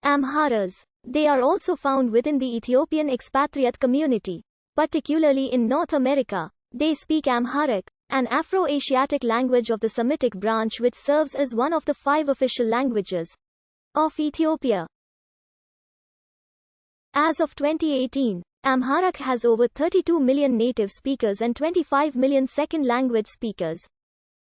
Amharas. They are also found within the Ethiopian expatriate community. Particularly in North America, they speak Amharic, an Afro-Asiatic language of the Semitic branch which serves as one of the 5 official languages of Ethiopia. As of 2018, Amharic has over 32 million native speakers and 25 million second-language speakers.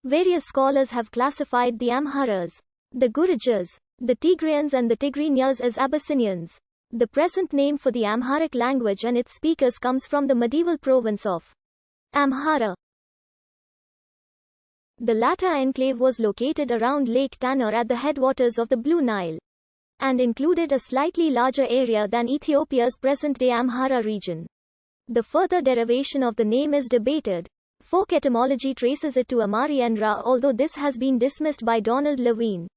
Various scholars have classified the Amharas, the Gurijas, the Tigrayans and the Tigrinyas as Abyssinians. The present name for the Amharic language and its speakers comes from the medieval province of Amhara. The latter enclave was located around Lake Tanner at the headwaters of the Blue Nile, and included a slightly larger area than Ethiopia's present-day Amhara region. The further derivation of the name is debated. Folk etymology traces it to Amari-Enra, although this has been dismissed by Donald Levine.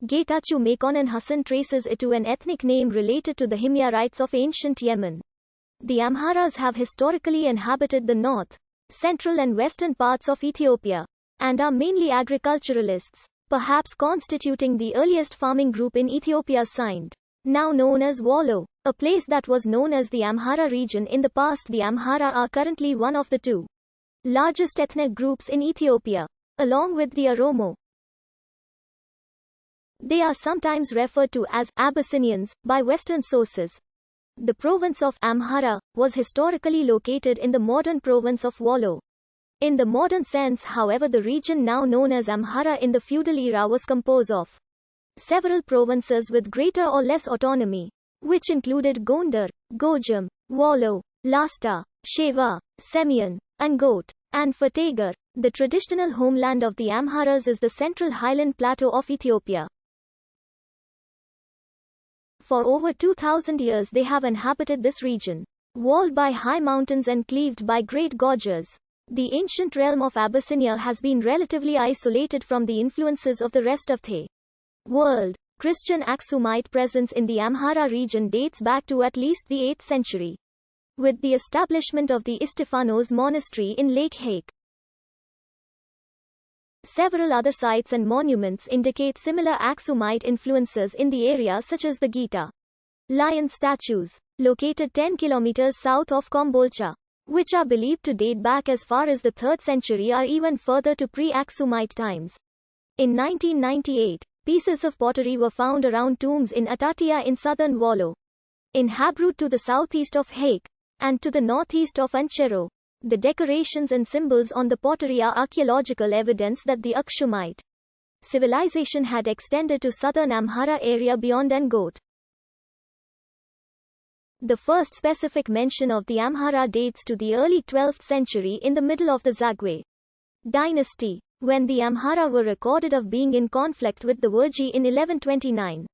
Getachew Makonnen Hassan traces it to an ethnic name related to the Himyarites of ancient Yemen. The Amharas have historically inhabited the north, central and western parts of Ethiopia, and are mainly agriculturalists, perhaps constituting the earliest farming group in Ethiopia signed, now known as Wollo, a place that was known as the Amhara region in the past. The Amhara are currently one of the 2 largest ethnic groups in Ethiopia, along with the Oromo. They are sometimes referred to as Abyssinians by Western sources. The province of Amhara was historically located in the modern province of Wollo. In the modern sense, however, the region now known as Amhara in the feudal era was composed of several provinces with greater or less autonomy, which included Gondar, Gojam, Wollo, Lasta, Sheva, Semion, and Goat, and Fatagar. The traditional homeland of the Amharas is the central highland plateau of Ethiopia. For over 2,000 years they have inhabited this region, walled by high mountains and cleaved by great gorges. The ancient realm of Abyssinia has been relatively isolated from the influences of the rest of the world. Christian Aksumite presence in the Amhara region dates back to at least the 8th century, with the establishment of the Istifanos monastery in Lake Haik. Several other sites and monuments indicate similar Aksumite influences in the area, such as the Gita lion statues, located 10 kilometers south of Kombolcha, which are believed to date back as far as the 3rd century or even further to pre-Aksumite times. In 1998, pieces of pottery were found around tombs in Atatia in southern Wollo, in Habrut to the southeast of Haik, and to the northeast of Anchero. The decorations and symbols on the pottery are archaeological evidence that the Aksumite civilization had extended to southern Amhara area beyond Angot. The first specific mention of the Amhara dates to the early 12th century in the middle of the Zagwe dynasty, when the Amhara were recorded of being in conflict with the Virgi in 1129.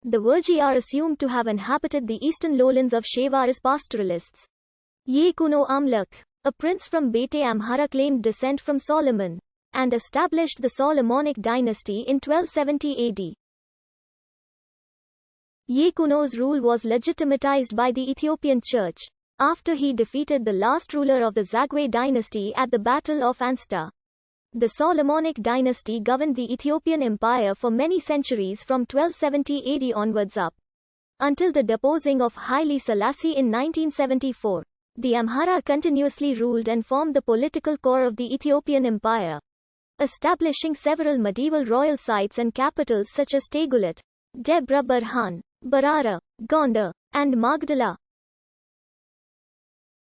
The Virgi are assumed to have inhabited the eastern lowlands of Sheva as pastoralists. Yekuno Amlak, a prince from Bete Amhara, claimed descent from Solomon, and established the Solomonic dynasty in 1270 AD. Yekuno's rule was legitimatized by the Ethiopian Church, after he defeated the last ruler of the Zagwe dynasty at the Battle of Ansta. The Solomonic dynasty governed the Ethiopian Empire for many centuries from 1270 AD onwards up until the deposing of Haile Selassie in 1974. The Amhara continuously ruled and formed the political core of the Ethiopian Empire, establishing several medieval royal sites and capitals such as Tegulet, Debra Burhan, Barara, Gondar, and Magdala.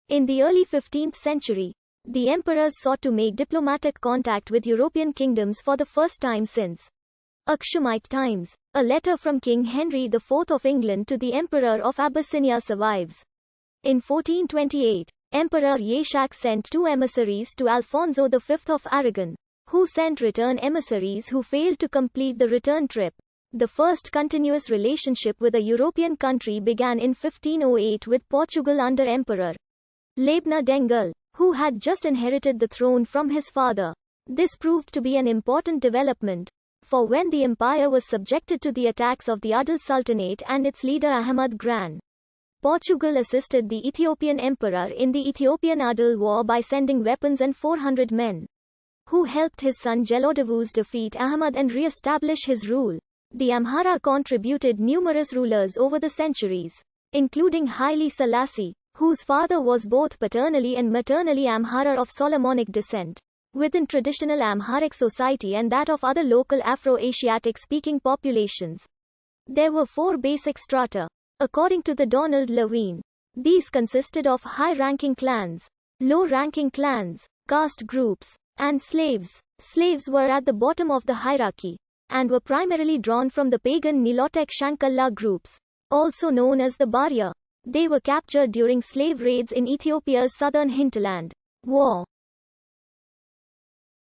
In the early 15th century, the emperors sought to make diplomatic contact with European kingdoms for the first time since Aksumite times. A letter from King Henry IV of England to the Emperor of Abyssinia survives. In 1428, Emperor Yeshak sent 2 emissaries to Alfonso V of Aragon, who sent return emissaries who failed to complete the return trip. The first continuous relationship with a European country began in 1508 with Portugal under Emperor Leibna Dengal, who had just inherited the throne from his father. This proved to be an important development, for when the empire was subjected to the attacks of the Adil Sultanate and its leader Ahmad Gran, Portugal assisted the Ethiopian emperor in the Ethiopian Adil War by sending weapons and 400 men, who helped his son Gelawdewu's defeat Ahmad and re-establish his rule. The Amhara contributed numerous rulers over the centuries, including Haile Selassie, whose father was both paternally and maternally Amhara of Solomonic descent. Within traditional Amharic society and that of other local Afro-Asiatic speaking populations, there were 4 basic strata, according to the Donald Levine. These consisted of high-ranking clans, low-ranking clans, caste groups, and slaves. Slaves were at the bottom of the hierarchy, and were primarily drawn from the pagan Nilotic Shankalla groups, also known as the Barya. They were captured during slave raids in Ethiopia's southern hinterland. War.